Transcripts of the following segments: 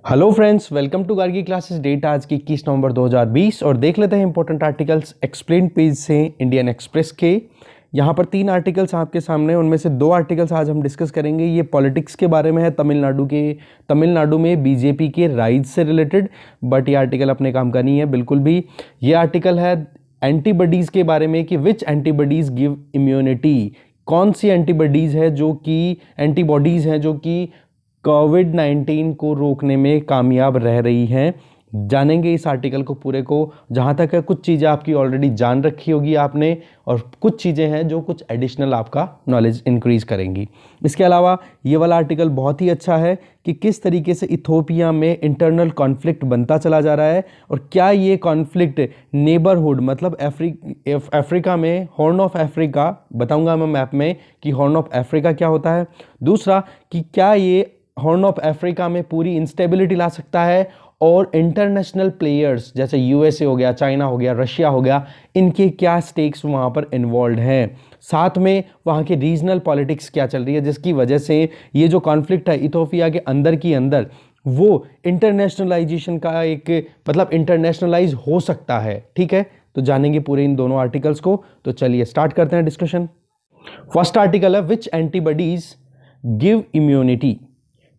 Hello friends, welcome to Gargi classes. Date आज की 21 नवंबर 2020 और देख लेते हैं इंपॉर्टेंट आर्टिकल्स एक्सप्लेन पेज से इंडियन एक्सप्रेस के। यहाँ पर 3 आर्टिकल्स आपके सामने, उनमें से 2 आर्टिकल्स आज हम डिस्कस करेंगे। ये पॉलिटिक्स के बारे में है, तमिलनाडु में बीजेपी के राइज से रिलेटेड, बट ये आर्टिकल अपने काम का नहीं है बिल्कुल भी। ये आर्टिकल है एंटीबॉडीज़ के बारे में कि विच एंटीबॉडीज़ गिव इम्यूनिटी। कौन सी एंटीबॉडीज़ हैं जो कि कोविड-19 को रोकने में कामयाब रह रही हैं। जानेंगे इस आर्टिकल को पूरे को। जहाँ तक है, कुछ चीज़ें आपकी ऑलरेडी जान रखी होगी आपने, और कुछ चीज़ें हैं जो कुछ एडिशनल आपका नॉलेज इंक्रीज करेंगी। इसके अलावा ये वाला आर्टिकल बहुत ही अच्छा है कि किस तरीके से इथोपिया में इंटरनल कॉन्फ्लिक्ट बनता चला जा रहा है, और क्या ये कॉन्फ्लिक्ट नेबरहुड मतलब अफ्रीका में हॉर्न ऑफ अफ्रीका, बताऊंगा मैं मैप में कि हॉर्न ऑफ अफ्रीका क्या होता है। दूसरा कि क्या ये हॉर्न ऑफ अफ्रीका में पूरी इंस्टेबिलिटी ला सकता है, और इंटरनेशनल प्लेयर्स जैसे यूएसए हो गया, चाइना हो गया, रशिया हो गया, इनके क्या स्टेक्स वहाँ पर इन्वॉल्व हैं। साथ में वहाँ के रीजनल पॉलिटिक्स क्या चल रही है, जिसकी वजह से ये जो कॉन्फ्लिक्ट है इथोपिया के अंदर वो इंटरनेशनलाइजेशन का इंटरनेशनलाइज हो सकता है। ठीक है, तो जानेंगे पूरे इन दोनों आर्टिकल्स को। तो चलिए स्टार्ट करते हैं डिस्कशन। फर्स्ट आर्टिकल है विच एंटीबॉडीज गिव इम्यूनिटी।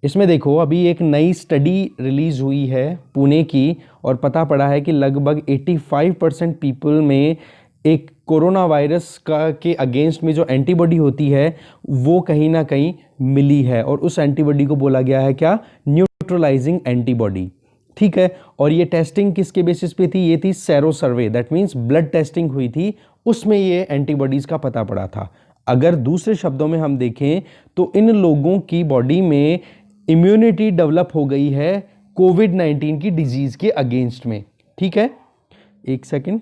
इसमें देखो, अभी एक नई स्टडी रिलीज हुई है पुणे की, और पता पड़ा है कि लगभग 85% पीपल में एक कोरोना वायरस के अगेंस्ट में जो एंटीबॉडी होती है वो कहीं ना कहीं मिली है, और उस एंटीबॉडी को बोला गया है क्या, न्यूट्रलाइजिंग एंटीबॉडी। ठीक है, और ये टेस्टिंग किसके बेसिस पे थी, ये थी sero survey, that means blood testing हुई थी, उसमें ये एंटीबॉडीज का पता पड़ा था। अगर दूसरे शब्दों में हम देखें तो इन लोगों की बॉडी में इम्यूनिटी डेवलप हो गई है कोविड-19 की डिजीज के अगेंस्ट में। ठीक है, एक सेकंड।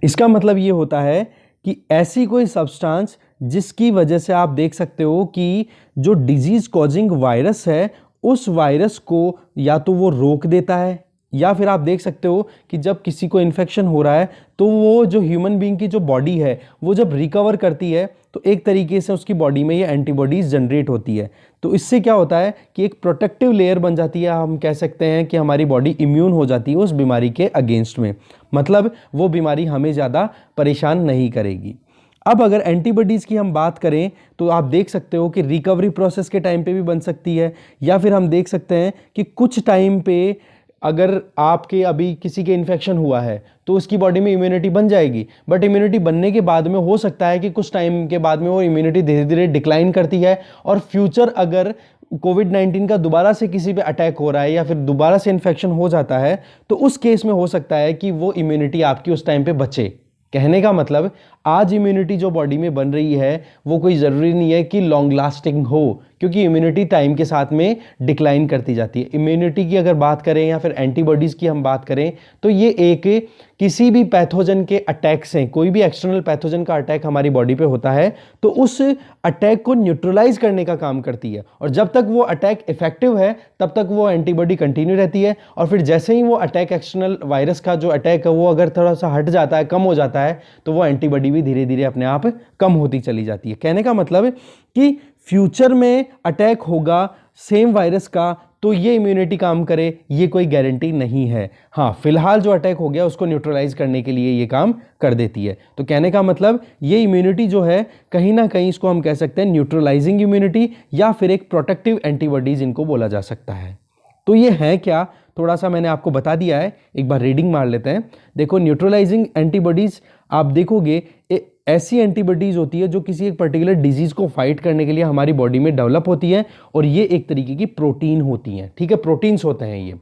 इसका मतलब ये होता है कि ऐसी कोई सब्सटेंस जिसकी वजह से आप देख सकते हो कि जो डिजीज कॉजिंग वायरस है उस वायरस को या तो वो रोक देता है, या फिर आप देख सकते हो कि जब किसी को इन्फेक्शन हो रहा है तो वो जो ह्यूमन बीइंग की जो बॉडी है वो जब रिकवर करती है तो एक तरीके से उसकी बॉडी में ये एंटीबॉडीज जनरेट होती है। तो इससे क्या होता है कि एक प्रोटेक्टिव लेयर बन जाती है। हम कह सकते हैं कि हमारी बॉडी इम्यून हो जाती है उस बीमारी के अगेंस्ट में, मतलब वो बीमारी हमें ज़्यादा परेशान नहीं करेगी। अब अगर एंटीबॉडीज़ की हम बात करें तो आप देख सकते हो कि रिकवरी प्रोसेस के टाइम पे भी बन सकती है, या फिर हम देख सकते हैं कि कुछ टाइम पे अगर आपके अभी किसी के इन्फेक्शन हुआ है तो उसकी बॉडी में इम्यूनिटी बन जाएगी, बट इम्यूनिटी बनने के बाद में हो सकता है कि कुछ टाइम के बाद में वो इम्यूनिटी धीरे धीरे डिक्लाइन करती है, और फ्यूचर अगर कोविड-19 का दोबारा से किसी पे अटैक हो रहा है या फिर दोबारा से इन्फेक्शन हो जाता है तो उस केस में हो सकता है कि वो इम्यूनिटी आपकी उस टाइम पे बचे। कहने का मतलब, आज इम्यूनिटी जो बॉडी में बन रही है वो कोई ज़रूरी नहीं है कि लॉन्ग लास्टिंग हो, क्योंकि इम्यूनिटी टाइम के साथ में डिक्लाइन करती जाती है। इम्यूनिटी की अगर बात करें या फिर एंटीबॉडीज़ की हम बात करें तो ये एक किसी भी पैथोजन के अटैक से, कोई भी एक्सटर्नल पैथोजन का अटैक हमारी बॉडी पे होता है तो उस अटैक को न्यूट्रलाइज करने का काम करती है, और जब तक वो अटैक इफेक्टिव है तब तक वो एंटीबॉडी कंटिन्यू रहती है, और फिर जैसे ही वो अटैक, एक्सटर्नल वायरस का जो अटैक है वो अगर थोड़ा सा हट जाता है, कम हो जाता है, तो वो एंटीबॉडी भी धीरे धीरे अपने आप कम होती चली जाती है। कहने का मतलब कि फ्यूचर में अटैक होगा सेम वायरस का तो ये इम्यूनिटी काम करे, ये कोई गारंटी नहीं है। हाँ, फिलहाल जो अटैक हो गया उसको न्यूट्रलाइज करने के लिए ये काम कर देती है। तो कहने का मतलब ये इम्यूनिटी जो है कहीं ना कहीं इसको हम कह सकते हैं न्यूट्रलाइजिंग इम्यूनिटी, या फिर एक प्रोटेक्टिव एंटीबॉडीज इनको बोला जा सकता है। तो ये है क्या, थोड़ा सा मैंने आपको बता दिया है, एक बार रीडिंग मार लेते हैं। देखो, न्यूट्रलाइजिंग एंटीबॉडीज आप देखोगे ऐसी एंटीबॉडीज होती है जो किसी एक पर्टिकुलर डिजीज को फाइट करने के लिए हमारी बॉडी में डेवलप होती है, और ये एक तरीके की प्रोटीन होती हैं। ठीक है, प्रोटीन्स होते हैं ये।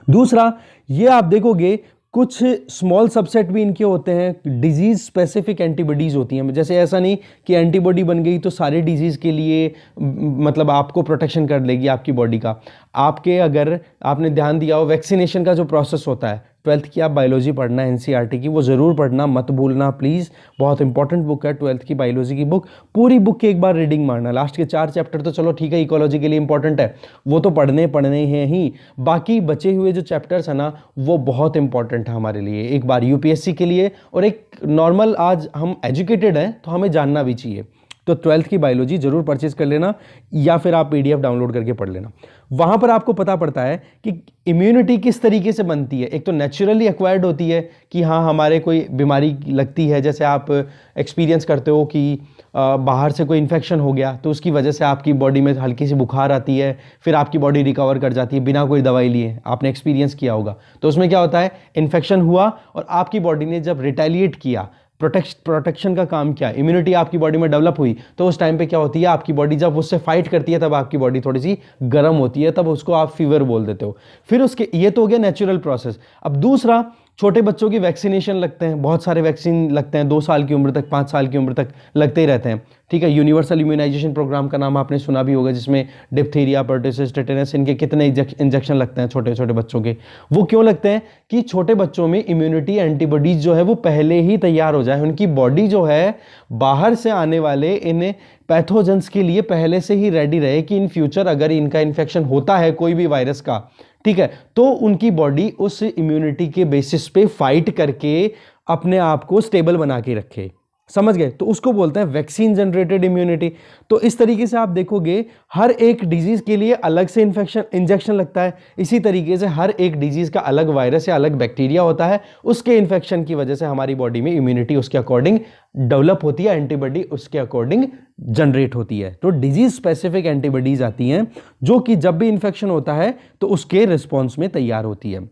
दूसरा, ये आप देखोगे कुछ स्मॉल सबसेट भी इनके होते हैं, डिजीज स्पेसिफिक एंटीबॉडीज होती हैं। जैसे ऐसा नहीं कि एंटीबॉडी बन गई तो सारे डिजीज के लिए मतलब आपको प्रोटेक्शन कर लेगी आपकी बॉडी का। आपके, अगर आपने ध्यान दिया हो, वैक्सीनेशन का जो प्रोसेस होता है, 12th की आप बायोलॉजी पढ़ना है एनसीईआरटी की, वो ज़रूर पढ़ना, मत भूलना प्लीज़। बहुत इंपॉर्टेंट बुक है 12th की बायोलॉजी की बुक। पूरी बुक की एक बार रीडिंग मारना। लास्ट के 4 चैप्टर तो चलो ठीक है, इकोलॉजी के लिए इंपॉर्टेंट है, वो तो पढ़ने हैं ही। बाकी बचे हुए जो चैप्टर्स है ना वो बहुत इंपॉर्टेंट है हमारे लिए, एक बार यूपीएससी के लिए, और एक नॉर्मल, आज हम एजुकेटेड हैं तो हमें जानना भी चाहिए। तो 12th की बायोलॉजी जरूर परचेज कर लेना, या फिर आप पीडीएफ डाउनलोड करके पढ़ लेना। वहाँ पर आपको पता पड़ता है कि इम्यूनिटी किस तरीके से बनती है। एक तो नेचुरली एक्वायर्ड होती है कि हाँ हमारे कोई बीमारी लगती है, जैसे आप एक्सपीरियंस करते हो कि बाहर से कोई इन्फेक्शन हो गया तो उसकी वजह से आपकी बॉडी में हल्की सी बुखार आती है, फिर आपकी बॉडी रिकवर कर जाती है बिना कोई दवाई लिए, आपने एक्सपीरियंस किया होगा। तो उसमें क्या होता है, इन्फेक्शन हुआ और आपकी बॉडी ने जब रिटेलिएट किया, प्रोटेक्शन का काम किया, इम्यूनिटी आपकी बॉडी में डेवलप हुई, तो उस टाइम पे क्या होती है, आपकी बॉडी जब उससे फाइट करती है तब आपकी बॉडी थोड़ी सी गर्म होती है, तब उसको आप फीवर बोल देते हो। फिर उसके ये तो हो गया नेचुरल प्रोसेस। अब दूसरा, छोटे बच्चों की वैक्सीनेशन लगते हैं, बहुत सारे वैक्सीन लगते हैं 2 साल की उम्र तक, 5 साल की उम्र तक लगते ही रहते हैं, ठीक है। यूनिवर्सल इम्यूनाइजेशन प्रोग्राम का नाम आपने सुना भी होगा, जिसमें डिप्थीरिया, पर्टिसिस, टेटेनस, इनके कितने इंजेक्शन लगते हैं छोटे छोटे बच्चों के। वो क्यों लगते हैं कि छोटे बच्चों में इम्यूनिटी एंटीबॉडीज जो है वो पहले ही तैयार हो जाए, उनकी बॉडी जो है बाहर से आने वाले इन पैथोजेंस के लिए पहले से ही रेडी रहे कि इन फ्यूचर अगर इनका इन्फेक्शन होता है कोई भी वायरस का, ठीक है, तो उनकी बॉडी उस इम्यूनिटी के बेसिस पे फाइट करके अपने आप को स्टेबल बना के रखे। समझ गए? तो उसको बोलते हैं वैक्सीन जनरेटेड इम्यूनिटी। तो इस तरीके से आप देखोगे हर एक डिजीज के लिए अलग से इंजेक्शन लगता है। इसी तरीके से हर एक डिजीज का अलग वायरस या अलग बैक्टीरिया होता है, उसके इन्फेक्शन की वजह से हमारी बॉडी में इम्यूनिटी उसके अकॉर्डिंग डेवलप होती है, एंटीबॉडी उसके अकॉर्डिंग जनरेट होती है। तो डिजीज स्पेसिफिक एंटीबॉडीज आती हैं जो कि जब भी इंफेक्शन होता है तो उसके रिस्पॉन्स में तैयार होती है।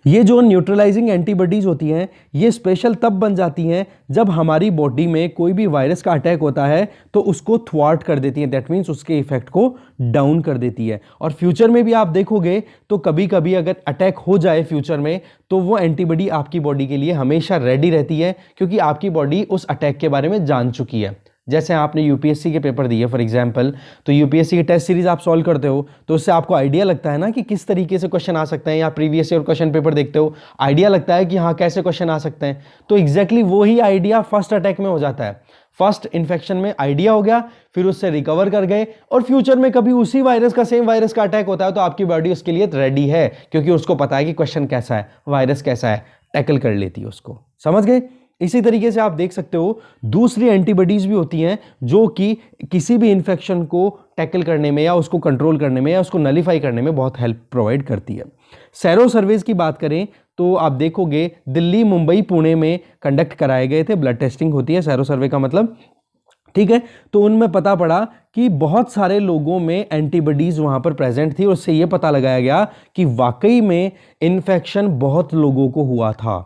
ये जो न्यूट्रलाइजिंग एंटीबॉडीज होती हैं ये स्पेशल तब बन जाती हैं जब हमारी बॉडी में कोई भी वायरस का अटैक होता है तो उसको थ्वार्ट कर देती हैं, दैट मीन्स उसके इफेक्ट को डाउन कर देती है। और फ्यूचर में भी आप देखोगे तो कभी कभी अगर अटैक हो जाए फ्यूचर में तो वो एंटीबॉडी आपकी बॉडी के लिए हमेशा रेडी रहती है, क्योंकि आपकी बॉडी उस अटैक के बारे में जान चुकी है। जैसे आपने यूपीएससी के पेपर दिए फॉर एग्जांपल, तो यूपीएससी की टेस्ट सीरीज आप सॉल्व करते हो तो उससे आपको आइडिया लगता है ना कि किस तरीके से क्वेश्चन आ सकते हैं, या प्रीवियस ईयर क्वेश्चन पेपर देखते हो, आइडिया लगता है कि हाँ कैसे क्वेश्चन आ सकते हैं। तो एग्जैक्टली वही आइडिया फर्स्ट अटैक में हो जाता है। फर्स्ट इन्फेक्शन में आइडिया हो गया, फिर उससे रिकवर कर गए, और फ्यूचर में कभी उसी वायरस का, सेम वायरस का अटैक होता है तो आपकी बॉडी उसके लिए रेडी है, क्योंकि उसको पता है कि क्वेश्चन कैसा है, वायरस कैसा है, टैकल कर लेती है उसको। समझ गए? इसी तरीके से आप देख सकते हो दूसरी एंटीबॉडीज भी होती हैं जो कि किसी भी इंफेक्शन को टैकल करने में या उसको कंट्रोल करने में या उसको नलीफाई करने में बहुत हेल्प प्रोवाइड करती है। सेरो सर्वेज की बात करें तो आप देखोगे दिल्ली, मुंबई, पुणे में कंडक्ट कराए गए थे, ब्लड टेस्टिंग होती है सेरो सर्वे का मतलब, ठीक है। तो उनमें पता पड़ा कि बहुत सारे लोगों में एंटीबॉडीज वहां पर प्रेजेंट थी, और उससे यह पता लगाया गया कि वाकई में इन्फेक्शन बहुत लोगों को हुआ था।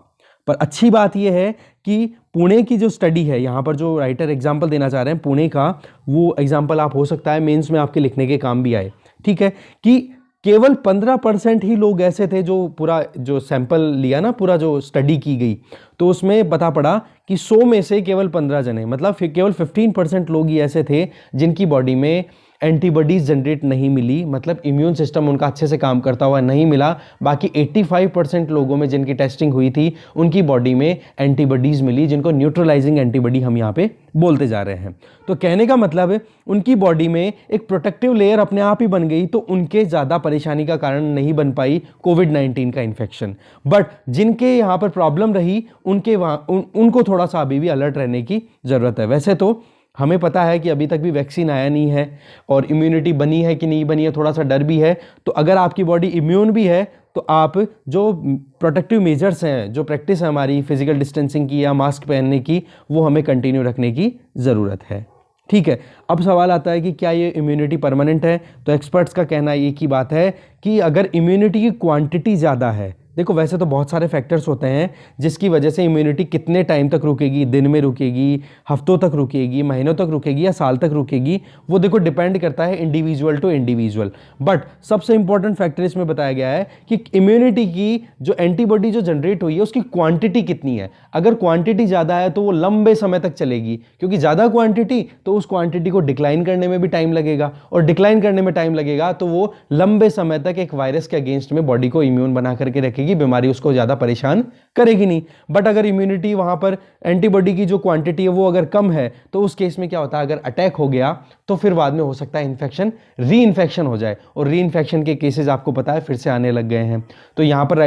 पर अच्छी बात यह है कि पुणे की जो स्टडी है, यहां पर जो राइटर एग्जाम्पल देना चाह रहे हैं पुणे का, वो एग्जाम्पल आप हो सकता है मेंस में आपके लिखने के काम भी आए, ठीक है, कि केवल 15% ही लोग ऐसे थे जो पूरा जो सैंपल लिया ना, पूरा जो स्टडी की गई, तो उसमें पता पड़ा कि 100 में से केवल 15 जने, मतलब केवल 15% लोग ही ऐसे थे जिनकी बॉडी में एंटीबॉडीज जनरेट नहीं मिली, मतलब इम्यून सिस्टम उनका अच्छे से काम करता हुआ नहीं मिला। बाकी 85% लोगों में जिनकी टेस्टिंग हुई थी उनकी बॉडी में एंटीबॉडीज मिली, जिनको न्यूट्रलाइजिंग एंटीबॉडी हम यहाँ पे बोलते जा रहे हैं। तो कहने का मतलब है उनकी बॉडी में एक प्रोटेक्टिव लेयर अपने आप ही बन गई, तो उनके ज़्यादा परेशानी का कारण नहीं बन पाई कोविड-19 का इन्फेक्शन। बट जिनके यहाँ पर प्रॉब्लम रही उनके उनको थोड़ा सा अभी भी अलर्ट रहने की ज़रूरत है। वैसे तो हमें पता है कि अभी तक भी वैक्सीन आया नहीं है, और इम्यूनिटी बनी है कि नहीं बनी है थोड़ा सा डर भी है। तो अगर आपकी बॉडी इम्यून भी है तो आप जो प्रोटेक्टिव मेजर्स हैं, जो प्रैक्टिस है हमारी फिजिकल डिस्टेंसिंग की या मास्क पहनने की, वो हमें कंटिन्यू रखने की ज़रूरत है, ठीक है। अब सवाल आता है कि क्या ये इम्यूनिटी परमानेंट है? तो एक्सपर्ट्स का कहना एक ही बात है कि अगर इम्यूनिटी की क्वांटिटी ज़्यादा है, देखो वैसे तो बहुत सारे फैक्टर्स होते हैं जिसकी वजह से इम्यूनिटी कितने टाइम तक रुकेगी, दिन में रुकेगी, हफ्तों तक रुकेगी, महीनों तक रुकेगी या साल तक रुकेगी, वो देखो डिपेंड करता है इंडिविजुअल टू इंडिविजुअल। बट सबसे इंपॉर्टेंट फैक्टर इसमें बताया गया है कि इम्यूनिटी की जो एंटीबॉडी जो जनरेट हुई है उसकी क्वांटिटी कितनी है। अगर क्वांटिटी ज़्यादा है तो वो लंबे समय तक चलेगी, क्योंकि ज़्यादा क्वांटिटी तो उस क्वांटिटी को डिक्लाइन करने में भी टाइम लगेगा, और डिक्लाइन करने में टाइम लगेगा तो वो लंबे समय तक एक वायरस के अगेंस्ट में बॉडी को इम्यून बना करके रखेगी, बीमारी उसको ज्यादा परेशान करेगी नहीं। बट अगर इम्यूनिटी वहां पर एंटीबॉडी की जो क्वांटिटी है वो अगर कम है तो उस केस में क्या होता है, अगर अटैक हो गया तो फिर बाद में हो सकता है इन्फेक्शन, री इन्फेक्शन हो जाए, और री इन्फेक्शन के केसेस आपको पता है फिर से आने लग गए हैं। तो यहां पर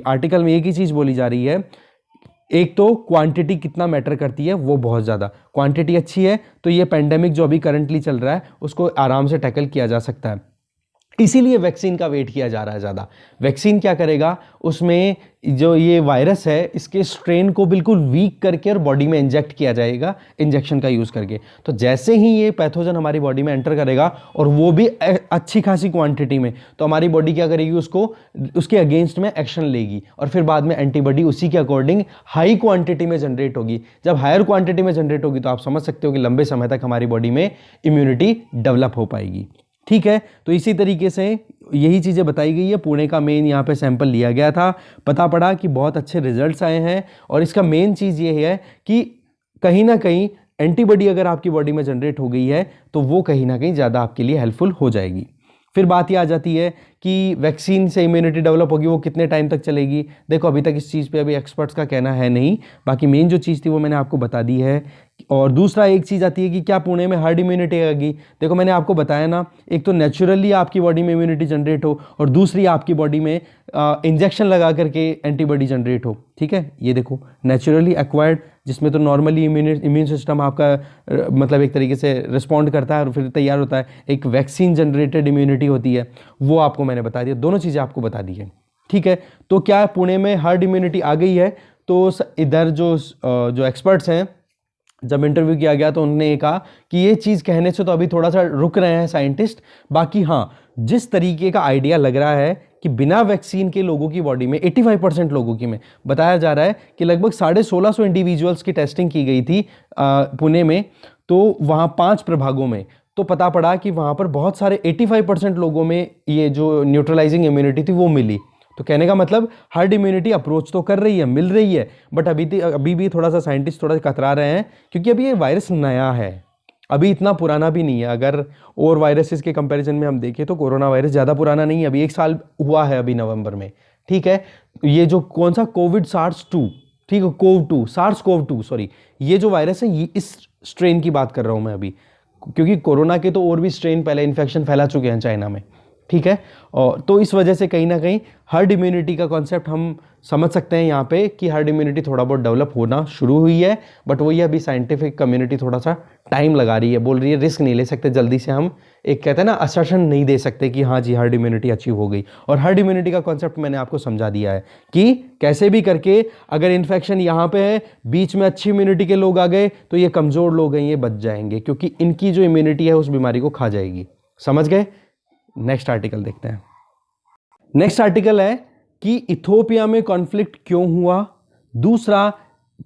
आर्टिकल में एक ही चीज बोली जा रही है, एक तो क्वांटिटी कितना मैटर करती है, वो बहुत ज़्यादा क्वांटिटी अच्छी है तो ये पेंडेमिक जो अभी करंटली चल रहा है उसको आराम से टैकल किया जा सकता है। इसीलिए वैक्सीन का वेट किया जा रहा है ज़्यादा। वैक्सीन क्या करेगा, उसमें जो ये वायरस है इसके स्ट्रेन को बिल्कुल वीक करके और बॉडी में इंजेक्ट किया जाएगा इंजेक्शन का यूज़ करके। तो जैसे ही ये पैथोजन हमारी बॉडी में एंटर करेगा और वो भी अच्छी खासी क्वांटिटी में, तो हमारी बॉडी क्या करेगी, उसको उसके अगेंस्ट में एक्शन लेगी और फिर बाद में एंटीबॉडी उसी के अकॉर्डिंग हाई क्वांटिटी में जनरेट होगी। जब हायर क्वांटिटी में जनरेट होगी तो आप समझ सकते हो कि लंबे समय तक हमारी बॉडी में इम्यूनिटी डेवलप हो पाएगी। ठीक है, तो इसी तरीके से यही चीज़ें बताई गई है। पुणे का मेन यहाँ पे सैंपल लिया गया था, पता पड़ा कि बहुत अच्छे रिजल्ट्स आए हैं और इसका मेन चीज़ ये है कि कहीं ना कहीं एंटीबॉडी अगर आपकी बॉडी में जनरेट हो गई है तो वो कहीं ना कहीं ज़्यादा आपके लिए हेल्पफुल हो जाएगी। फिर बात ये आ जाती है कि वैक्सीन से इम्यूनिटी डेवलप होगी, वो कितने टाइम तक चलेगी। देखो अभी तक इस चीज़ पे अभी एक्सपर्ट्स का कहना है नहीं, बाकी मेन जो चीज़ थी वो मैंने आपको बता दी है। और दूसरा एक चीज़ आती है कि क्या पुणे में हर्ड इम्यूनिटी आएगी। देखो मैंने आपको बताया ना, एक तो नेचुरली आपकी बॉडी में इम्यूनिटी जनरेट हो और दूसरी आपकी बॉडी में इंजेक्शन लगा करके एंटीबॉडी जनरेट हो। ठीक है, ये देखो नेचुरली एक्वायर्ड, जिसमें तो नॉर्मली इम्यून सिस्टम आपका मतलब एक तरीके से रिस्पॉन्ड करता है और फिर तैयार होता है। एक वैक्सीन जनरेटेड इम्यूनिटी होती है, वो आपको मैंने बता दिया, दोनों चीज़ें आपको बता दी है। ठीक है, तो क्या पुणे में हर्ड इम्यूनिटी आ गई है? तो इधर जो एक्सपर्ट्स हैं, जब इंटरव्यू किया गया तो उन्होंने कहा कि ये चीज़ कहने से तो अभी थोड़ा सा रुक रहे हैं साइंटिस्ट। बाकी हाँ, जिस तरीके का आइडिया लग रहा है कि बिना वैक्सीन के लोगों की बॉडी में 85% लोगों की में बताया जा रहा है कि लगभग 1650 इंडिविजुअल्स की टेस्टिंग की गई थी पुणे में, तो वहाँ 5 प्रभागों में, तो पता पड़ा कि वहाँ पर बहुत सारे 85% लोगों में ये जो न्यूट्रलाइजिंग इम्यूनिटी थी वो मिली। तो कहने का मतलब हर्ड इम्यूनिटी अप्रोच तो कर रही है, मिल रही है, बट अभी भी थोड़ा सा साइंटिस्ट थोड़ा कतरा रहे हैं क्योंकि अभी ये वायरस नया है, अभी इतना पुराना भी नहीं है। अगर और वायरसेस के कंपैरिजन में हम देखें तो कोरोना वायरस ज़्यादा पुराना नहीं है, अभी 1 साल हुआ है अभी नवंबर में। ठीक है, ये जो कौन सा कोविड SARS-2, ठीक है, SARS-CoV-2 सॉरी, ये जो वायरस है ये इस स्ट्रेन की बात कर रहा हूँ मैं अभी, क्योंकि कोरोना के तो और भी स्ट्रेन पहले इन्फेक्शन फैला चुके हैं चाइना में। ठीक है, और तो इस वजह से कहीं ना कहीं हर्ड इम्यूनिटी का कॉन्सेप्ट हम समझ सकते हैं यहाँ पे कि हर्ड इम्यूनिटी थोड़ा बहुत डेवलप होना शुरू हुई है, बट वही अभी साइंटिफिक कम्युनिटी थोड़ा सा टाइम लगा रही है, बोल रही है रिस्क नहीं ले सकते जल्दी से, हम एक कहते हैं ना असर्शन नहीं दे सकते कि हाँ जी हर्ड इम्यूनिटी अचीव हो गई। और हर्ड इम्यूनिटी का कॉन्सेप्ट मैंने आपको समझा दिया है कि कैसे भी करके अगर इन्फेक्शन यहाँ पे है, बीच में अच्छी इम्यूनिटी के लोग आ गए तो ये कमज़ोर लोग हैं ये बच जाएंगे, क्योंकि इनकी जो इम्यूनिटी है उस बीमारी को खा जाएगी। समझ गए? नेक्स्ट आर्टिकल देखते हैं। नेक्स्ट आर्टिकल है कि इथोपिया में कॉन्फ्लिक्ट क्यों हुआ, दूसरा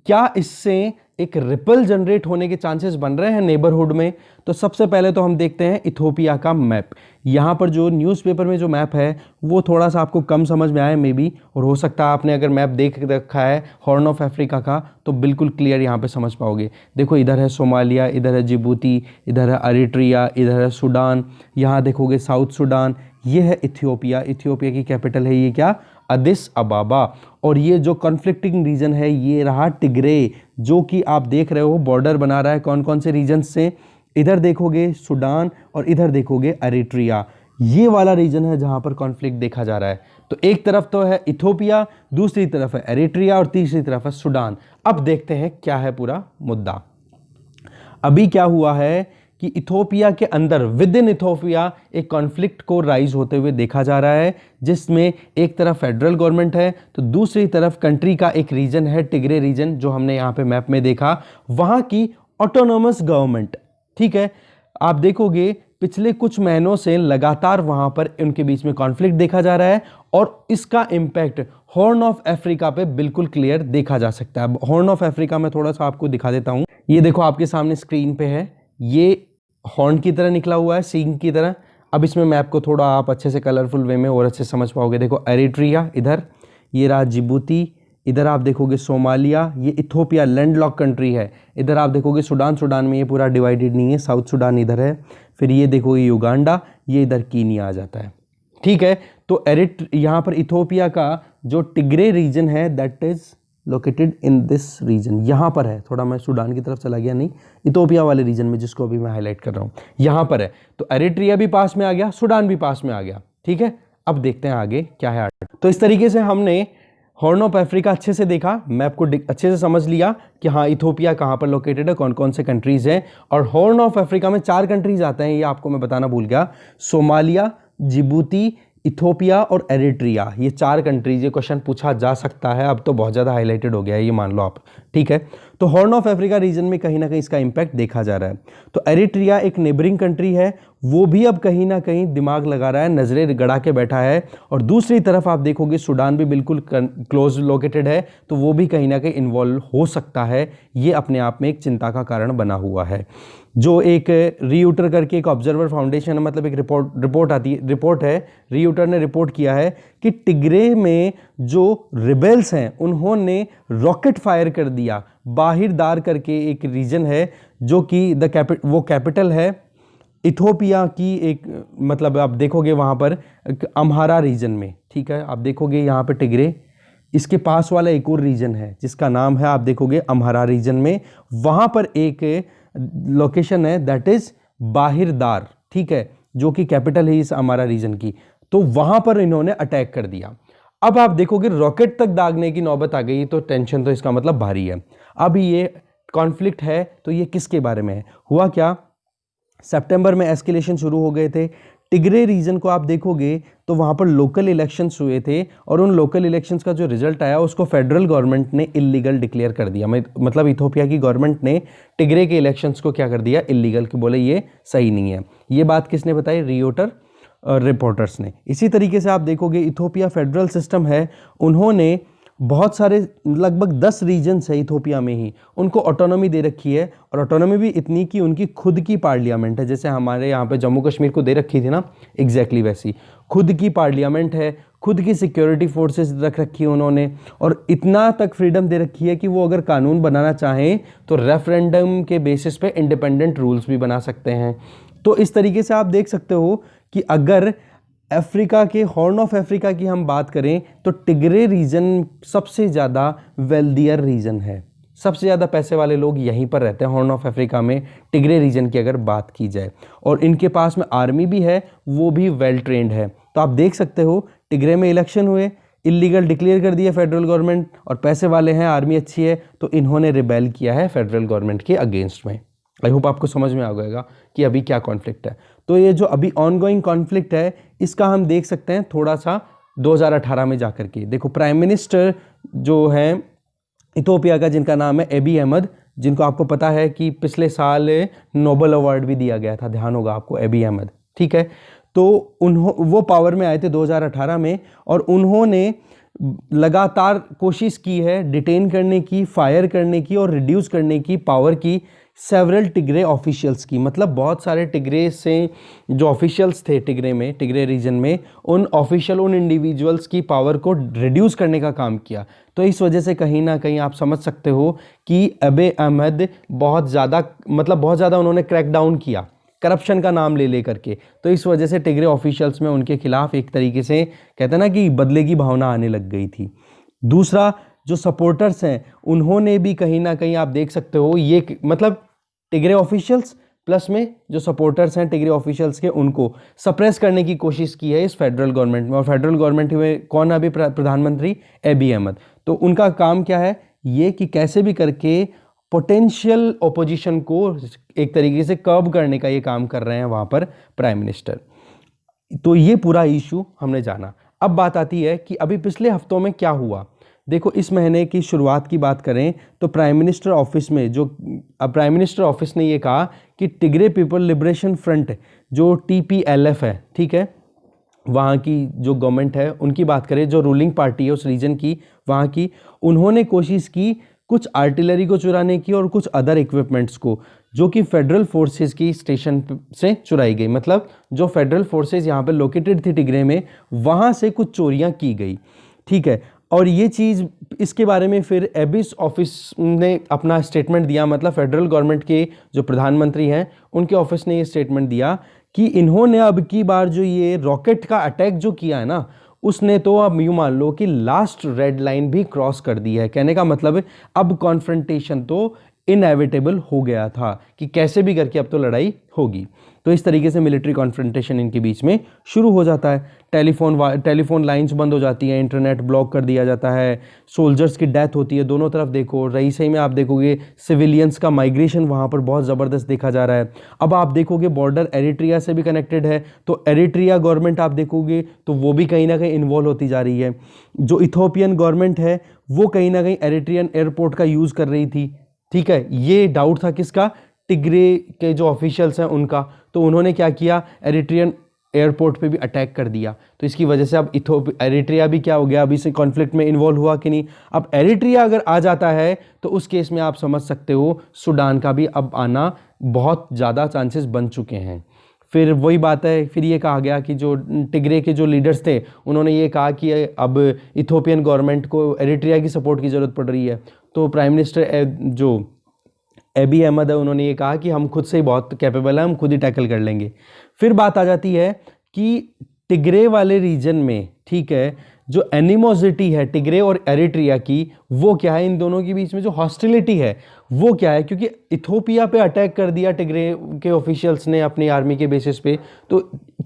क्या इससे एक रिपल जनरेट होने के चांसेस बन रहे हैं नेबरहुड में। तो सबसे पहले तो हम देखते हैं इथोपिया का मैप। यहाँ पर जो न्यूज़पेपर में जो मैप है वो थोड़ा सा आपको कम समझ में आए मे बी, और हो सकता है आपने अगर मैप देख रखा है हॉर्न ऑफ अफ्रीका का तो बिल्कुल क्लियर यहाँ पे समझ पाओगे। देखो इधर है सोमालिया, इधर है जिबूती, इधर है अरिट्रिया, इधर है सूडान, यहाँ देखोगे साउथ सूडान, ये है इथियोपिया। इथियोपिया की कैपिटल है ये क्या, अदिस अबाबा। और ये जो कॉन्फ्लिक्टिंग रीजन है ये रहा टिग्रे, जो कि आप देख रहे हो बॉर्डर बना रहा है कौन कौन से रीजन से। इधर देखोगे सूडान और इधर देखोगे अरिट्रिया, ये वाला रीजन है जहां पर कॉन्फ्लिक्ट देखा जा रहा है। तो एक तरफ तो है इथियोपिया, दूसरी तरफ है अरिट्रिया और तीसरी तरफ है सूडान। अब देखते हैं क्या है पूरा मुद्दा। अभी क्या हुआ है कि इथोपिया के अंदर विद इन इथोपिया एक कॉन्फ्लिक्ट को राइज होते हुए देखा जा रहा है, जिसमें एक तरफ फेडरल गवर्नमेंट है तो दूसरी तरफ कंट्री का एक रीजन है टिग्रे रीजन, जो हमने यहाँ पे मैप में देखा, वहाँ की ऑटोनोमस गवर्नमेंट। ठीक है, आप देखोगे पिछले कुछ महीनों से लगातार वहाँ पर उनके बीच में कॉन्फ्लिक्ट देखा जा रहा है और इसका इम्पैक्ट हॉर्न ऑफ अफ्रीका पे बिल्कुल क्लियर देखा जा सकता है। हॉर्न ऑफ अफ्रीका में थोड़ा सा आपको दिखा देता हूँ, ये देखो आपके सामने स्क्रीन पे है, ये हॉर्न की तरह निकला हुआ है, सींग की तरह। अब इसमें मैप को थोड़ा आप अच्छे से कलरफुल वे में और अच्छे से समझ पाओगे। देखो अरिट्रिया इधर, ये रहा जिबूती, इधर आप देखोगे सोमालिया, ये इथोपिया लैंडलॉक कंट्री है। इधर आप देखोगे सूडान, सूडान में ये पूरा डिवाइडेड नहीं है, साउथ सूडान इधर है। फिर ये देखोगे युगांडा, ये इधर कीनिया आ जाता है। ठीक है, तो यहाँ पर इथोपिया का जो टिग्रे रीजन है that is located in this region, यहाँ पर है। थोड़ा मैं सूडान की तरफ चला गया, नहीं इथोपिया वाले रीजन में जिसको अभी मैं हाईलाइट कर रहा हूँ, यहाँ पर है। तो अरिट्रिया भी पास में आ गया, सूडान भी पास में आ गया। ठीक है, अब देखते हैं आगे क्या है। तो इस तरीके से हमने हॉर्न ऑफ अफ्रीका अच्छे से देखा, मैप को अच्छे से समझ लिया कि हाँ इथोपिया कहाँ पर लोकेटेड है, कौन कौन से कंट्रीज हैं। और हॉर्न ऑफ अफ्रीका में 4 कंट्रीज आते हैं, ये आपको मैं बताना भूल गया, सोमालिया, जिबूती, इथोपिया और एरिट्रिया, ये 4 कंट्रीज, ये क्वेश्चन पूछा जा सकता है। अब तो बहुत ज़्यादा हाईलाइटेड हो गया है, ये मान लो आप, ठीक है। तो हॉर्न ऑफ अफ्रीका रीजन में कहीं ना कहीं इसका इंपैक्ट देखा जा रहा है। तो एरिट्रिया एक नेबरिंग कंट्री है, वो भी अब कहीं ना कहीं दिमाग लगा रहा है, नजरें गड़ा के बैठा है। और दूसरी तरफ आप देखोगे सूडान भी बिल्कुल क्लोज लोकेटेड है, तो वो भी कहीं ना कहीं इन्वॉल्व हो सकता है। ये अपने आप में एक चिंता का कारण बना हुआ है। जो एक रीयूटर करके एक ऑब्जर्वर फाउंडेशन है, मतलब एक रिपोर्ट है, रीयूटर ने रिपोर्ट किया है कि टिग्रे में जो रिबेल्स हैं उन्होंने रॉकेट फायर कर दिया। बाहिर दार करके एक रीजन है जो कि वो कैपिटल है इथोपिया की, एक मतलब आप देखोगे वहाँ पर अम्हारा रीजन में, ठीक है। आप देखोगे यहाँ पे टिग्रे, इसके पास वाला एक और रीजन है जिसका नाम है, आप देखोगे अम्हारा रीजन में, वहाँ पर एक लोकेशन है दैट इज बाहिर दार, ठीक है, जो कि कैपिटल है इस अम्हारा रीजन की। तो वहाँ पर इन्होंने अटैक कर दिया। अब आप देखोगे रॉकेट तक दागने की नौबत आ गई, तो टेंशन तो इसका मतलब भारी है। अब ये कॉन्फ्लिक्ट है तो ये किसके बारे में है? हुआ क्या, सितंबर में एस्केलेशन शुरू हो गए थे। टिग्रे रीजन को आप देखोगे तो वहाँ पर लोकल इलेक्शंस हुए थे, और उन लोकल इलेक्शंस का जो रिजल्ट आया उसको फेडरल गवर्नमेंट ने इलीगल डिक्लेयर कर दिया। मतलब इथोपिया की गवर्नमेंट ने टिग्रे के इलेक्शंस को क्या कर दिया, इलीगल, कि बोले ये सही नहीं है। ये बात किसने बताई? रियोटर रिपोर्टर्स ने। इसी तरीके से आप देखोगे इथोपिया फेडरल सिस्टम है, उन्होंने बहुत सारे लगभग 10 रीजन्स है इथोपिया में ही, उनको ऑटोनॉमी दे रखी है। और ऑटोनॉमी भी इतनी कि उनकी खुद की पार्लियामेंट है, जैसे हमारे यहाँ पे जम्मू कश्मीर को दे रखी थी ना, एग्जैक्टली वैसी खुद की पार्लियामेंट है, खुद की सिक्योरिटी फोर्सेस रख रखी है उन्होंने, और इतना तक फ्रीडम दे रखी है कि वो अगर कानून बनाना चाहें तो रेफरेंडम के बेसिस पे इंडिपेंडेंट रूल्स भी बना सकते हैं। तो इस तरीके से आप देख सकते हो कि अगर अफ्रीका के हॉर्न ऑफ अफ्रीका की हम बात करें तो टिग्रे रीजन सबसे ज़्यादा वेल्दियर रीजन है, सबसे ज़्यादा पैसे वाले लोग यहीं पर रहते हैं हॉर्न ऑफ अफ्रीका में, टिग्रे रीजन की अगर बात की जाए। और इनके पास में आर्मी भी है, वो भी वेल ट्रेंड है। तो आप देख सकते हो टिग्रे में इलेक्शन हुए, इलीगल डिक्लेयर कर दिया फेडरल गवर्नमेंट, और पैसे वाले हैं, आर्मी अच्छी है, तो इन्होंने रिबेल किया है फेडरल गवर्नमेंट के अगेंस्ट में। आई होप आपको समझ में आ गएगा कि अभी क्या कॉन्फ्लिक्ट है। तो ये जो अभी ऑनगोइंग कॉन्फ्लिक्ट है इसका हम देख सकते हैं थोड़ा सा 2018 में जाकर के। देखो प्राइम मिनिस्टर जो हैं इथोपिया का, जिनका नाम है एबी अहमद, जिनको आपको पता है कि पिछले साल नोबेल अवार्ड भी दिया गया था, ध्यान होगा आपको, एबी अहमद, ठीक है। तो वो पावर में आए थे 2018 में, और उन्होंने लगातार कोशिश की है डिटेन करने की, फायर करने की और रिड्यूस करने की पावर की सेवरल टिग्रे ऑफिशियल्स की। मतलब बहुत सारे टिग्रे से जो ऑफिशियल्स थे टिग्रे में, टिग्रे रीजन में, उन ऑफिशियल, उन इंडिविजुअल्स की पावर को रिड्यूस करने का काम किया। तो इस वजह से कहीं ना कहीं आप समझ सकते हो कि एबी अहमद बहुत ज़्यादा उन्होंने क्रैकडाउन किया करप्शन का नाम ले करके। तो इस वजह से टिग्रे ऑफिशियल्स में उनके खिलाफ एक तरीके से कहते हैं ना कि बदले की भावना आने लग गई थी। दूसरा, जो सपोर्टर्स हैं उन्होंने भी कहीं ना कहीं आप देख सकते हो, ये मतलब टिग्रे ऑफिशियल्स प्लस में जो सपोर्टर्स हैं टिग्रे ऑफिशियल्स के, उनको सप्रेस करने की कोशिश की है इस फेडरल गवर्नमेंट में। और फेडरल गवर्नमेंट में कौन अभी प्रधानमंत्री? एबी अहमद। तो उनका काम क्या है, ये कि कैसे भी करके पोटेंशियल ओपोजिशन को एक तरीके से कर्ब करने का ये काम कर रहे हैं वहाँ पर प्राइम मिनिस्टर। तो ये पूरा इशू हमने जाना। अब बात आती है कि अभी पिछले हफ्तों में क्या हुआ। देखो इस महीने की शुरुआत की बात करें तो प्राइम मिनिस्टर ऑफिस में प्राइम मिनिस्टर ऑफिस ने ये कहा कि टिग्रे पीपल लिबरेशन फ्रंट जो TPLF है, ठीक है, वहाँ की जो गवर्नमेंट है उनकी बात करें, जो रूलिंग पार्टी है उस रीजन की, वहाँ की, उन्होंने कोशिश की कुछ आर्टिलरी को चुराने की और कुछ अदर इक्विपमेंट्स को, जो कि फेडरल फोर्सेस की स्टेशन से चुराई गई। मतलब जो फेडरल फोर्सेस यहाँ पे लोकेटेड थी टिग्रे में, वहाँ से कुछ चोरियाँ की गई, ठीक है। और ये चीज़, इसके बारे में फिर एबिस ऑफिस ने अपना स्टेटमेंट दिया, मतलब फेडरल गवर्नमेंट के जो प्रधानमंत्री हैं उनके ऑफिस ने ये स्टेटमेंट दिया कि इन्होंने अब की बार जो ये रॉकेट का अटैक जो किया है ना, उसने तो अब यूँ मान लो कि लास्ट रेड लाइन भी क्रॉस कर दी है। कहने का मतलब है अब कॉन्फ्रंटेशन तो इनएविटेबल हो गया था कि कैसे भी करके अब तो लड़ाई होगी। तो इस तरीके से मिलिट्री कॉन्फ्रंटेशन इनके बीच में शुरू हो जाता है। टेलीफोन लाइंस बंद हो जाती हैं, इंटरनेट ब्लॉक कर दिया जाता है, सोल्जर्स की डेथ होती है। दोनों तरफ देखो, रही सही में आप देखोगे सिविलियंस का माइग्रेशन वहाँ पर बहुत ज़बरदस्त देखा जा रहा है। अब आप देखोगे बॉर्डर एरिट्रिया से भी कनेक्टेड है, तो एरिट्रिया गवर्नमेंट आप देखोगे तो वो भी कहीं ना कहीं इन्वॉल्व होती जा रही है। जो इथोपियन गवर्नमेंट है वो कहीं ना कहीं एरिट्रियन एयरपोर्ट का यूज़ कर रही थी। ठीक है, ये डाउट था किसका? टिग्रे के जो ऑफिशियल्स हैं उनका। तो उन्होंने क्या किया, एरिट्रियन एयरपोर्ट पे भी अटैक कर दिया। तो इसकी वजह से अब एरिट्रिया भी क्या हो गया, अभी से कॉन्फ्लिक्ट में इन्वॉल्व हुआ कि नहीं। अब एरिट्रिया अगर आ जाता है तो उस केस में आप समझ सकते हो सूडान का भी अब आना बहुत ज़्यादा चांसेस बन चुके हैं। फिर वही बात है, फिर ये कहा गया कि जो टिग्रे के जो लीडर्स थे उन्होंने ये कहा कि अब इथोपियन गवर्नमेंट को एरिट्रिया की सपोर्ट की ज़रूरत पड़ रही है। तो प्राइम मिनिस्टर जो एबी अहमद है उन्होंने ये कहा कि हम खुद से ही बहुत कैपेबल हैं, हम खुद ही टैकल कर लेंगे। फिर बात आ जाती है कि टिग्रे वाले रीजन में, ठीक है, जो एनिमोसिटी है टिग्रे और एरिट्रिया की, वो क्या है, इन दोनों के बीच में जो हॉस्टिलिटी है वो क्या है, क्योंकि इथोपिया पे अटैक कर दिया टिग्रे के ऑफिशियल्स ने अपनी आर्मी के बेसिस पे। तो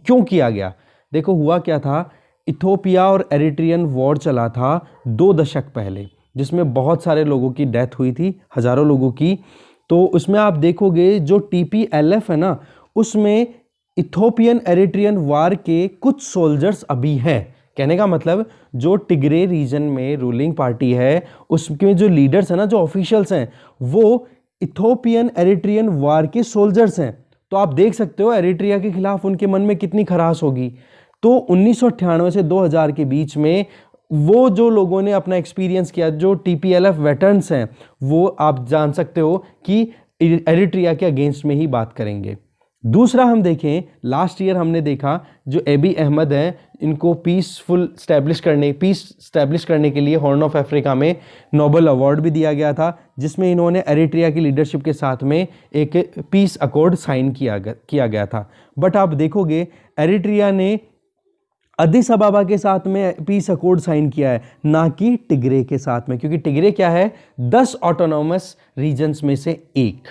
क्यों किया गया? देखो हुआ क्या था, इथोपिया और एरिट्रियन वॉर चला था 2 दशक पहले, जिसमें बहुत सारे लोगों की डेथ हुई थी, हज़ारों लोगों की। तो उसमें आप देखोगे जो TPLF है ना, उसमें इथोपियन एरिट्रियन वार के कुछ सोल्जर्स अभी हैं। कहने का मतलब जो टिग्रे रीजन में रूलिंग पार्टी है उसके जो लीडर्स हैं ना, जो ऑफिशियल्स हैं, वो इथोपियन एरिट्रियन वार के सोल्जर्स हैं। तो आप देख सकते हो एरिट्रिया के खिलाफ उनके मन में कितनी खराश होगी। तो 1998 से 2000 के बीच में वो जो लोगों ने अपना एक्सपीरियंस किया, जो TPLF वेटरन्स हैं, वो आप जान सकते हो कि एरिट्रिया के अगेंस्ट में ही बात करेंगे। दूसरा हम देखें, लास्ट ईयर हमने देखा जो एबी अहमद हैं, इनको पीस स्टैब्लिश करने के लिए हॉर्न ऑफ अफ्रीका में नोबेल अवार्ड भी दिया गया था, जिसमें इन्होंने एरिट्रिया की लीडरशिप के साथ में एक पीस अकॉर्ड साइन किया गया था। बट आप देखोगे एरिट्रिया ने अदिस अबाबा के साथ में पीस अकॉर्ड साइन किया है, ना कि टिग्रे के साथ में, क्योंकि टिग्रे क्या है, 10 ऑटोनॉमस रीजन्स में से एक।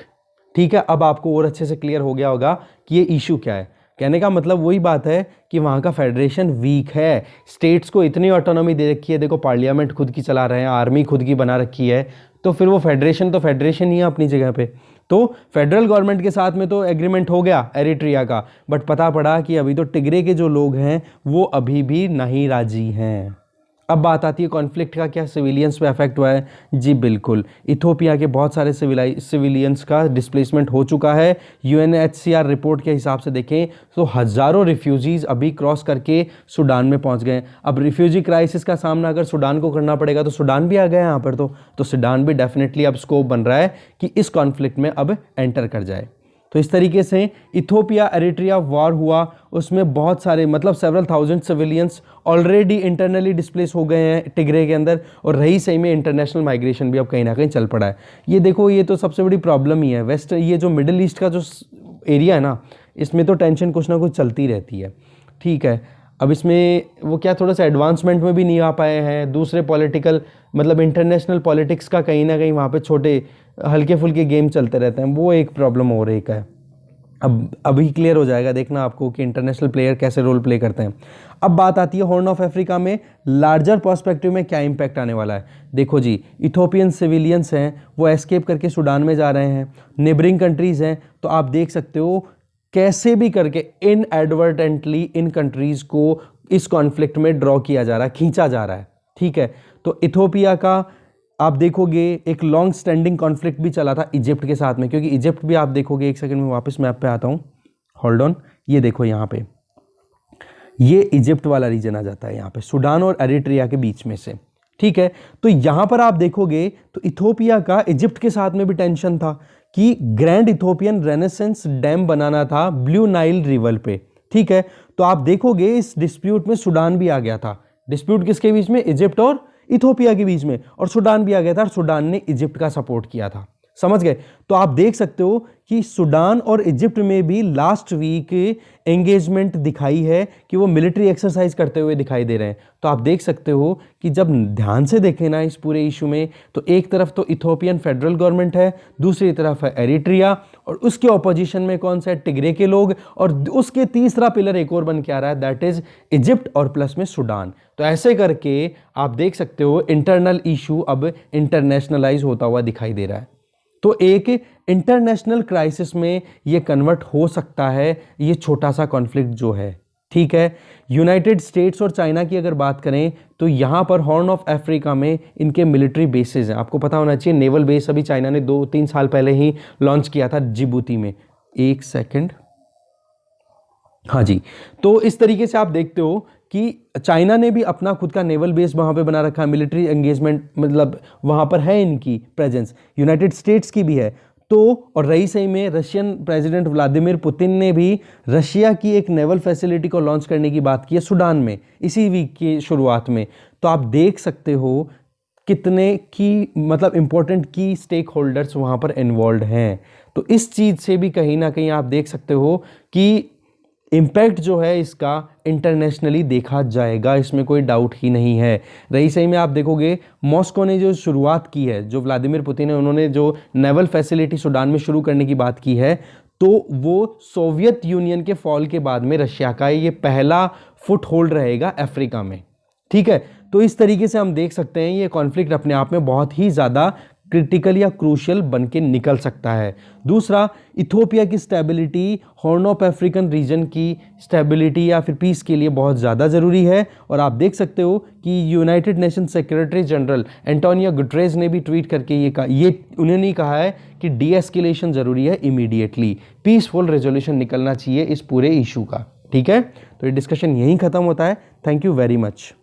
ठीक है, अब आपको और अच्छे से क्लियर हो गया होगा कि ये इशू क्या है। कहने का मतलब वही बात है कि वहाँ का फेडरेशन वीक है, स्टेट्स को इतनी ऑटोनॉमी दे रखी है, देखो पार्लियामेंट खुद की चला रहे हैं, आर्मी खुद की बना रखी है, तो फिर वो फेडरेशन ही है अपनी जगह पे। तो फेडरल गवर्नमेंट के साथ में तो एग्रीमेंट हो गया एरिट्रिया का, बट पता पड़ा कि अभी तो टिग्रे के जो लोग हैं वो अभी भी नहीं राजी हैं। अब बात आती है कॉन्फ्लिक्ट का क्या सिविलियंस पे अफेक्ट हुआ है? जी बिल्कुल, इथोपिया के बहुत सारे सिविलियंस का डिस्प्लेसमेंट हो चुका है। UNHCR रिपोर्ट के हिसाब से देखें तो हज़ारों रिफ्यूजीज़ अभी क्रॉस करके सूडान में पहुंच गए। अब रिफ्यूजी क्राइसिस का सामना अगर सूडान को करना पड़ेगा तो सूडान भी आ गया यहाँ पर, तो सूडान भी डेफिनेटली अब स्कोप बन रहा है कि इस कॉन्फ्लिक्ट में अब एंटर कर जाए। तो इस तरीके से इथोपिया एरिट्रिया वॉर हुआ, उसमें बहुत सारे मतलब several thousand civilians already internally displace हो गए हैं टिग्रे के अंदर, और रही सही में इंटरनेशनल माइग्रेशन भी अब कहीं ना कहीं चल पड़ा है। ये देखो, ये तो सबसे बड़ी प्रॉब्लम ही है वेस्ट, ये जो मिडिल ईस्ट का जो एरिया है ना, इसमें तो टेंशन कुछ ना कुछ चलती रहती है। ठीक है, अब इसमें वो क्या थोड़ा सा एडवांसमेंट में भी नहीं आ पाए हैं, दूसरे पॉलिटिकल मतलब इंटरनेशनल पॉलिटिक्स का कहीं ना कहीं वहाँ पे छोटे हल्के फुल्के गेम चलते रहते हैं, वो एक प्रॉब्लम हो रही है। अब अभी क्लियर हो जाएगा, देखना आपको कि इंटरनेशनल प्लेयर कैसे रोल प्ले करते हैं। अब बात आती है हॉर्न ऑफ अफ्रीका में लार्जर पर्सपेक्टिव में क्या इम्पैक्ट आने वाला है। देखो जी, इथोपियन सिविलियंस हैं वो एस्केप करके सूडान में जा रहे हैं, नेबरिंग कंट्रीज़ हैं, तो आप देख सकते हो कैसे भी करके इनएडवर्टेंटली इन कंट्रीज़ को इस कॉन्फ्लिक्ट में ड्रॉ किया जा रहा है, खींचा जा रहा है। ठीक है, तो इथोपिया का आप देखोगे एक लॉन्ग स्टैंडिंग कॉन्फ्लिक्ट भी चला था इजिप्ट के साथ में, क्योंकि इजिप्ट भी आप देखोगे, एक सेकंड में वापस मैप पे आता हूँ, होल्ड ऑन, ये देखो यहाँ पे ये इजिप्ट वाला रीजन आ जाता है यहाँ पे सूडान और एरिट्रिया के बीच में से। ठीक है, तो यहाँ पर आप देखोगे तो इथोपिया का इजिप्ट के साथ में भी टेंशन था कि ग्रैंड इथोपियन रेनेसेंस डैम बनाना था ब्लू नाइल रिवर पे। ठीक है, तो आप देखोगे इस डिस्प्यूट में सूडान भी आ गया था। डिस्प्यूट किसके बीच में? इजिप्ट और इथोपिया के बीच में, और सूडान भी आ गया था, और सूडान ने इजिप्ट का सपोर्ट किया था। समझ गए। तो आप देख सकते हो कि सूडान और इजिप्ट में भी लास्ट वीक एंगेजमेंट दिखाई है कि वो मिलिट्री एक्सरसाइज करते हुए दिखाई दे रहे हैं। तो आप देख सकते हो कि जब ध्यान से देखें ना इस पूरे इशू में, तो एक तरफ तो इथोपियन फेडरल गवर्नमेंट है, दूसरी तरफ है एरिट्रिया, और उसके ऑपोजिशन में कौन सा है, टिग्रे के लोग, और उसके तीसरा पिलर एक और बन के आ रहा है, दैट इज इजिप्ट और प्लस में सूडान। तो ऐसे करके आप देख सकते हो इंटरनल इशू अब इंटरनेशनलाइज होता हुआ दिखाई दे रहा है। तो एक इंटरनेशनल क्राइसिस में ये कन्वर्ट हो सकता है ये छोटा सा कॉन्फ्लिक्ट जो है, ठीक है। यूनाइटेड स्टेट्स और चाइना की अगर बात करें तो यहाँ पर हॉर्न ऑफ अफ्रीका में इनके मिलिट्री बेसेस हैं। आपको पता होना चाहिए नेवल बेस अभी चाइना ने 2-3 साल पहले ही लॉन्च किया था जिबूती में। एक सेकेंड, हाँ जी। तो इस तरीके से आप देखते हो कि चाइना ने भी अपना खुद का नेवल बेस वहाँ पे बना रखा है, मिलिट्री एंगेजमेंट मतलब वहाँ पर है इनकी प्रेजेंस, यूनाइटेड स्टेट्स की भी है। तो और रही सही में रशियन प्रेसिडेंट व्लादिमीर पुतिन ने भी रशिया की एक नेवल फैसिलिटी को लॉन्च करने की बात की है सूडान में इसी वीक की शुरुआत में। तो आप देख सकते हो कितने की मतलब इंपॉर्टेंट की स्टेक होल्डर्स वहाँ पर इन्वॉल्व हैं। तो इस चीज़ से भी कहीं ना कहीं आप देख सकते हो कि इम्पैक्ट जो है इसका इंटरनेशनली देखा जाएगा, इसमें कोई डाउट ही नहीं है। रही सही में आप देखोगे मॉस्को ने जो शुरुआत की है, जो व्लादिमीर पुतिन है उन्होंने जो नेवल फैसिलिटी सूडान में शुरू करने की बात की है, तो वो सोवियत यूनियन के फॉल के बाद में रशिया का ये पहला फुट होल्ड रहेगा अफ्रीका में, ठीक है। तो इस तरीके से हम देख सकते हैं ये कॉन्फ्लिक्ट अपने आप में बहुत ही ज़्यादा क्रिटिकल या क्रूशियल बन के निकल सकता है। दूसरा, इथोपिया की stability horn of African region की स्टेबिलिटी या फिर पीस के लिए बहुत ज़्यादा ज़रूरी है। और आप देख सकते हो कि United nation secretary general Antonio Guterres ने भी ट्वीट करके ये उन्होंने कहा है कि डी एस्केलेशन ज़रूरी है, इमीडिएटली पीसफुल रेजोल्यूशन निकलना चाहिए इस पूरे इशू का, ठीक है। तो ये डिस्कशन यहीं ख़त्म होता है। Thank you very much.